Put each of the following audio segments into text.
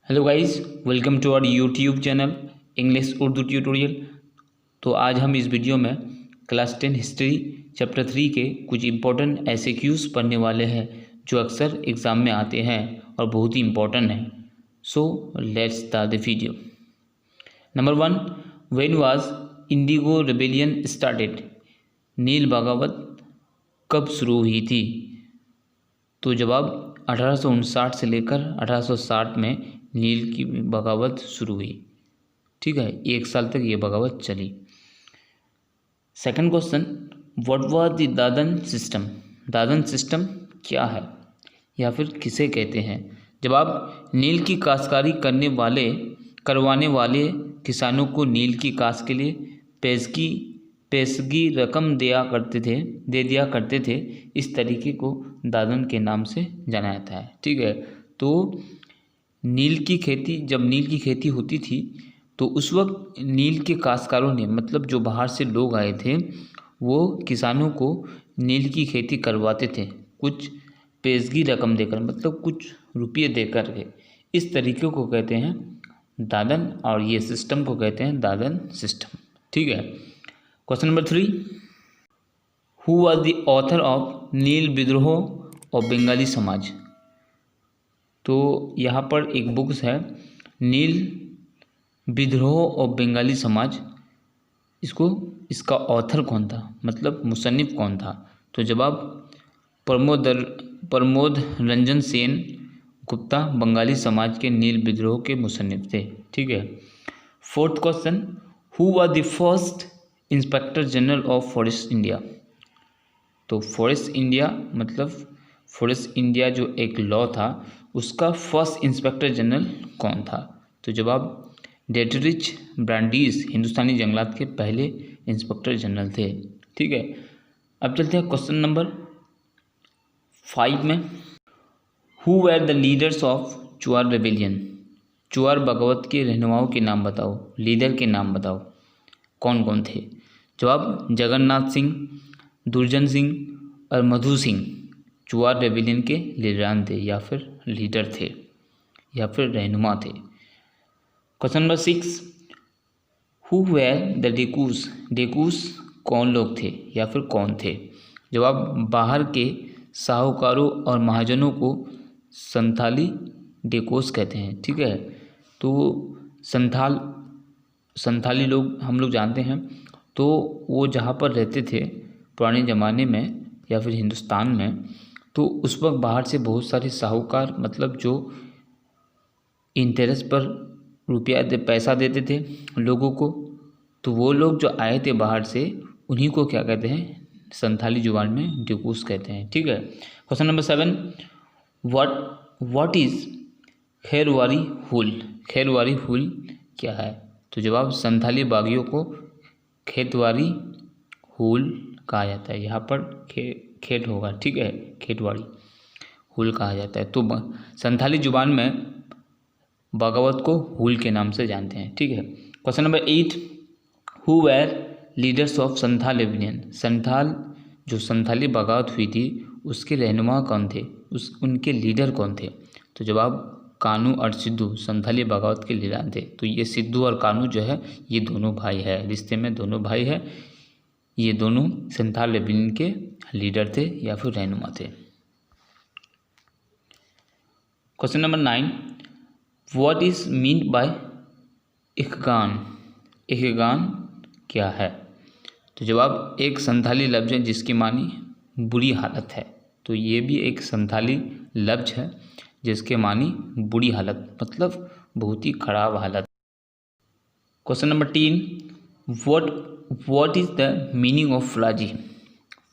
Hello guys, welcome to our YouTube channel English Urdu tutorial. तो आज हम इस वीडियो में क्लास 10 हिस्ट्री चैप्टर 3 के कुछ इंपॉर्टेंट एसएक्यूज पढ़ने वाले हैं जो अक्सर एग्ज़ाम में आते हैं और बहुत ही इंपॉर्टेंट हैं। So let's start the video. Number 1, when was indigo rebellion started? नील बगावत कब शुरू हुई थी? तो जवाब 1859 से लेकर 1860 में नील की बगावत शुरू हुई। ठीक है, 1 साल तक ये बगावत चली। Second question, what was the dadan system? दादन सिस्टम क्या है या फिर किसे कहते हैं? जवाब, नील की काश्तकारी करवाने वाले किसानों को नील की काश्त के लिए पेशगी रकम दे दिया करते थे। इस तरीके को दादन के नाम से जाना जाता है। ठीक है, तो जब नील की खेती होती थी तो उस वक्त नील के काश्तकारों ने, मतलब जो बाहर से लोग आए थे, वो किसानों को नील की खेती करवाते थे कुछ पेशगी रकम देकर, मतलब कुछ रुपये देकर के। इस तरीके को कहते हैं दादन और ये सिस्टम को कहते हैं दादन सिस्टम। ठीक है। Question number 3, who was the author of Neel Vidroh और बंगाली समाज? तो यहाँ पर एक बुक्स है नील विद्रोह और बंगाली समाज। इसका ऑथर कौन था, मतलब मुसन्निफ कौन था? तो जवाब, प्रमोद रंजन सेन गुप्ता बंगाली समाज के नील विद्रोह के मुसन्निफ थे। ठीक है। Fourth question, who was the first inspector general of forest India? तो फॉरेस्ट इंडिया जो एक लॉ था उसका फर्स्ट इंस्पेक्टर जनरल कौन था? तो जवाब, डेटरिच ब्रांडीज हिंदुस्तानी जंगलात के पहले इंस्पेक्टर जनरल थे। ठीक है। अब चलते हैं क्वेश्चन नंबर 5 में। Who were the leaders of Chuar rebellion? Chuar बगावत के रहनुमाओं के नाम बताओ, लीडर के नाम बताओ, कौन कौन थे? जवाब, जगन्नाथ सिंह, दुर्जन सिंह और मधु सिंह चुआर रेबेलियन के लीडरान थे या फिर लीडर थे या फिर रहनुमा थे। Question number 6, who were the Dekus? डेकूस कौन लोग थे या फिर कौन थे? जवाब, बाहर के साहूकारों और महाजनों को संथाली डेकोस कहते हैं। ठीक है। तो संथाली लोग हम लोग जानते हैं, तो वो जहाँ पर रहते थे पुराने ज़माने में या फिर हिंदुस्तान में, तो उस वक्त बाहर से बहुत सारे साहूकार, मतलब जो इंटरेस्ट पर पैसा देते थे लोगों को, तो वो लोग जो आए थे बाहर से उन्हीं को क्या कहते हैं, संथाली जुबान में डेकूस कहते हैं। ठीक है। क्वेश्चन नंबर 7, व्हाट इज़ खैरवारी हुल? खैरवारी हुल क्या है? तो जवाब, संथाली बागियों को खेतवारी हुल कहा जाता है। यहाँ पर खेत होगा। ठीक है, खेतवाड़ी हुल कहा जाता है। तो संथाली जुबान में बगावत को हुल के नाम से जानते हैं। ठीक है। Question number 8, who were leaders of Santhal rebellion? Santhali बगावत हुई थी उसके रहनुमा कौन थे, उनके लीडर कौन थे? तो जवाब, कानू और सिद्धू संथाली बगावत के लीडर थे। तो ये सिद्धू और कानू जो है ये दोनों भाई है, रिश्ते में दोनों भाई है। ये दोनों संथाल रेबेलियन के लीडर थे या फिर रहनुमा थे। Question number 9, what is mean by Ikhgan? इख्गान क्या है? तो जवाब, एक संथाली लफ्ज़ है जिसकी मानी बुरी हालत है। तो ये भी एक संथाली लफ्ज़ है जिसके मानी बुरी हालत, मतलब बहुत ही खराब हालत। Question number 10, what is the meaning of Faraizi?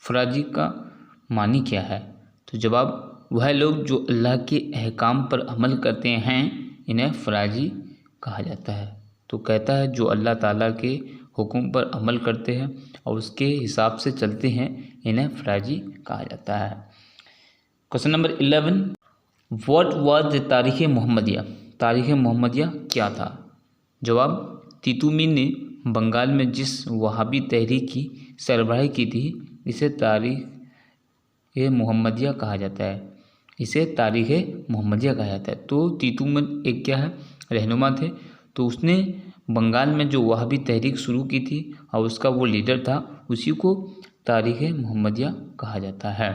फराजी का मानी क्या है? तो जवाब, वह लोग जो अल्लाह के अहकाम पर अमल करते हैं इन्हें फराजी कहा जाता है। तो कहता है जो अल्लाह ताला के हुक्म पर अमल करते हैं और उसके हिसाब से चलते हैं इन्हें फराजी कहा जाता है। Question number 11, what was the तारीख़ मोहम्मदिया? तारीख़ मोहम्मदिया क्या था? जवाब, तीतुमीर ने बंगाल में जिस वहाबी तहरीक की सरबराही की थी इसे तारीख़ मोहम्मदिया कहा जाता है। इसे तारीख़ मोहम्मदिया कहा जाता है। तो तीतुमीर एक क्या है, रहनुमा थे। तो उसने बंगाल में जो वहाबी तहरीक शुरू की थी और उसका वो लीडर था, उसी को तारीख़ मोहम्मदिया कहा जाता है।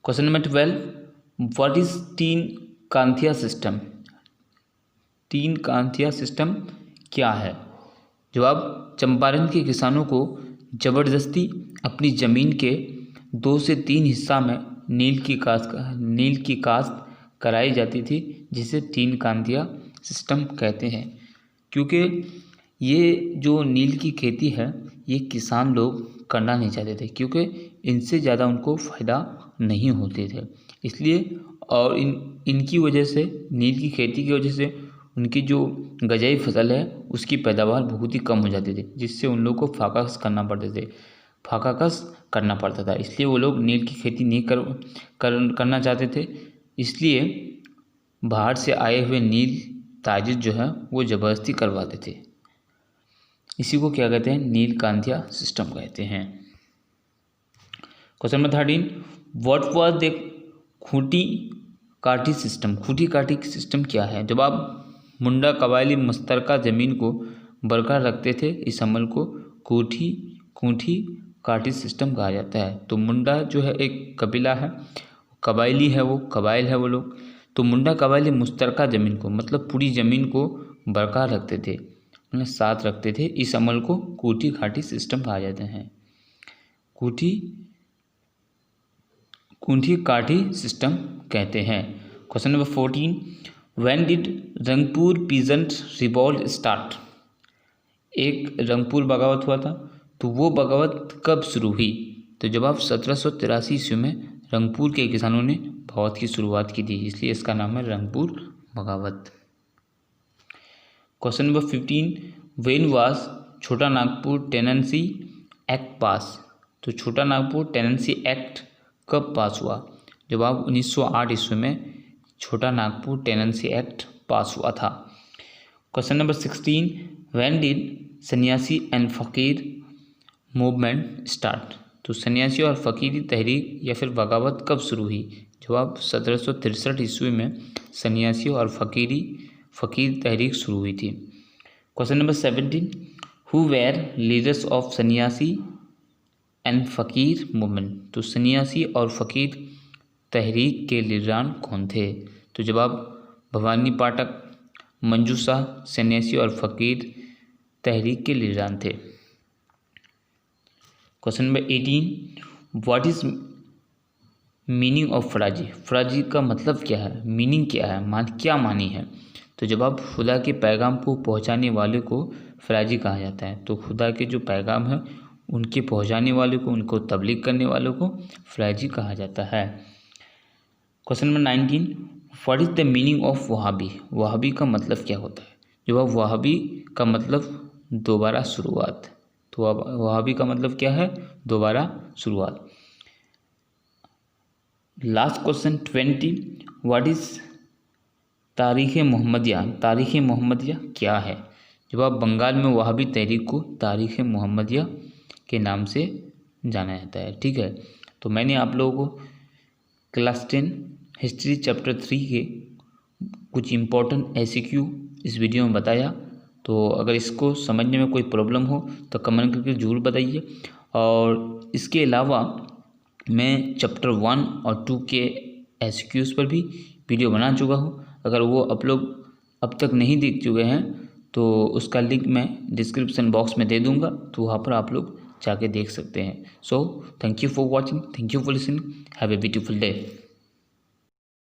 क्वेश्चन नंबर 12, व्हाट इज़ तीन कांतिया सिस्टम? तीन कांतिया सिस्टम क्या है? जवाब, चंपारण के किसानों को ज़बरदस्ती अपनी ज़मीन के 2 से 3 हिस्सा में नील की काश्त कराई जाती थी, जिसे तीन कांतिया सिस्टम कहते हैं। क्योंकि ये जो नील की खेती है, ये किसान लोग करना नहीं चाहते थे, क्योंकि इनसे ज़्यादा उनको फ़ायदा नहीं होते थे। इसलिए और इनकी वजह से, नील की खेती की वजह से उनकी जो गजाई फसल है उसकी पैदावार बहुत ही कम हो जाती थी, जिससे उन लोगों को फाकाकश करना पड़ता था। इसलिए वो लोग नील की खेती नहीं करना चाहते थे। इसलिए बाहर से आए हुए नील ताजिर जो है वो ज़बरदस्ती करवाते थे। इसी को क्या कहते हैं? नील कांतिया सिस्टम कहते हैं। Question number 13, what was the Khunti काठी सिस्टम? खूंटी काठी सिस्टम क्या है? जवाब, मुंडा कबायली मुश्तरका ज़मीन को बरकरार रखते थे। इस अमल को खूंटी काठी सिस्टम कहा जाता है। तो मुंडा जो है एक कबीला है, कबायली है, वो कबाइल है वो लोग। तो मुंडा कबायली मुश्तरका ज़मीन को, मतलब पूरी ज़मीन को बरकरार रखते थे, मतलब साथ रखते थे। इस अमल को खूंटी काठी सिस्टम कहा जाता है। खूंटी काठी सिस्टम कहते हैं। Question number 14, when did Rangpur peasant revolt start? एक रंगपुर बगावत हुआ था, तो वो बगावत कब शुरू हुई? तो जवाब, 1783 ईस्वी में रंगपुर के किसानों ने बगावत की शुरुआत की थी, इसलिए इसका नाम है रंगपुर बगावत। क्वेश्चन नंबर 15, व्हेन वाज छोटा नागपुर टेनेंसी एक्ट पास? तो छोटा नागपुर टेनेंसी एक्ट कब पास हुआ? जवाब, 1908 ईस्वी में छोटा नागपुर टेनेंसी एक्ट पास हुआ था। क्वेश्चन नंबर 16, व्हेन डिड सन्यासी एंड फ़कीर मूवमेंट स्टार्ट? तो सन्यासी और फ़कीरी तहरीक या फिर बगावत कब शुरू हुई? जवाब, 1763 ईस्वी में सन्यासी और फ़कीर तहरीक शुरू हुई थी। Question number 17, who were leaders of सन्यासी एंड फ़कीर मूवमेंट? तो सन्यासी और फ़कीर तहरीक के लीडरान कौन थे? तो जवाब, भवानी पाठक, मंजू शाह सन्यासी और फ़कीर तहरीक के लीडरान थे। Question number 18, what is meaning of Faraizi? फ़राजी का मतलब क्या है, मीनिंग क्या है, क्या मानी है? तो जवाब, खुदा के पैगाम को पहुंचाने वाले को फ़राजी कहा जाता है। तो खुदा के जो पैगाम है उनके पहुंचाने वाले को, उनको तबलीग करने वालों को फ़राजी कहा जाता है। Question number 19, what is the meaning of Wahhabi? Wahhabi का मतलब क्या होता है? जवाब, वहाबी का मतलब दोबारा शुरुआत। तो वहाबी का मतलब क्या है? दोबारा शुरुआत। लास्ट क्वेश्चन 20, व्हाट इज़ तारीख़ मोहम्मदिया? तारीख़ मोहम्मदिया क्या है? जवाब, बंगाल में वहाबी तहरीक को तारीख़ मोहम्मदिया के नाम से जाना जाता है। ठीक है, तो मैंने आप लोगों को क्लास 10 हिस्ट्री चैप्टर 3 के कुछ इम्पोर्टेंट एमसीक्यू इस वीडियो में बताया। तो अगर इसको समझने में कोई प्रॉब्लम हो तो कमेंट करके ज़रूर बताइए। और इसके अलावा मैं चैप्टर 1 और 2 के एमसीक्यूज़ पर भी वीडियो बना चुका हूँ। अगर वो आप लोग अब तक नहीं देख चुके हैं तो उसका लिंक मैं डिस्क्रिप्शन बॉक्स में दे दूँगा, तो वहाँ पर आप लोग जाके देख सकते हैं। So thank you for watching, thank you for listening, have a beautiful day.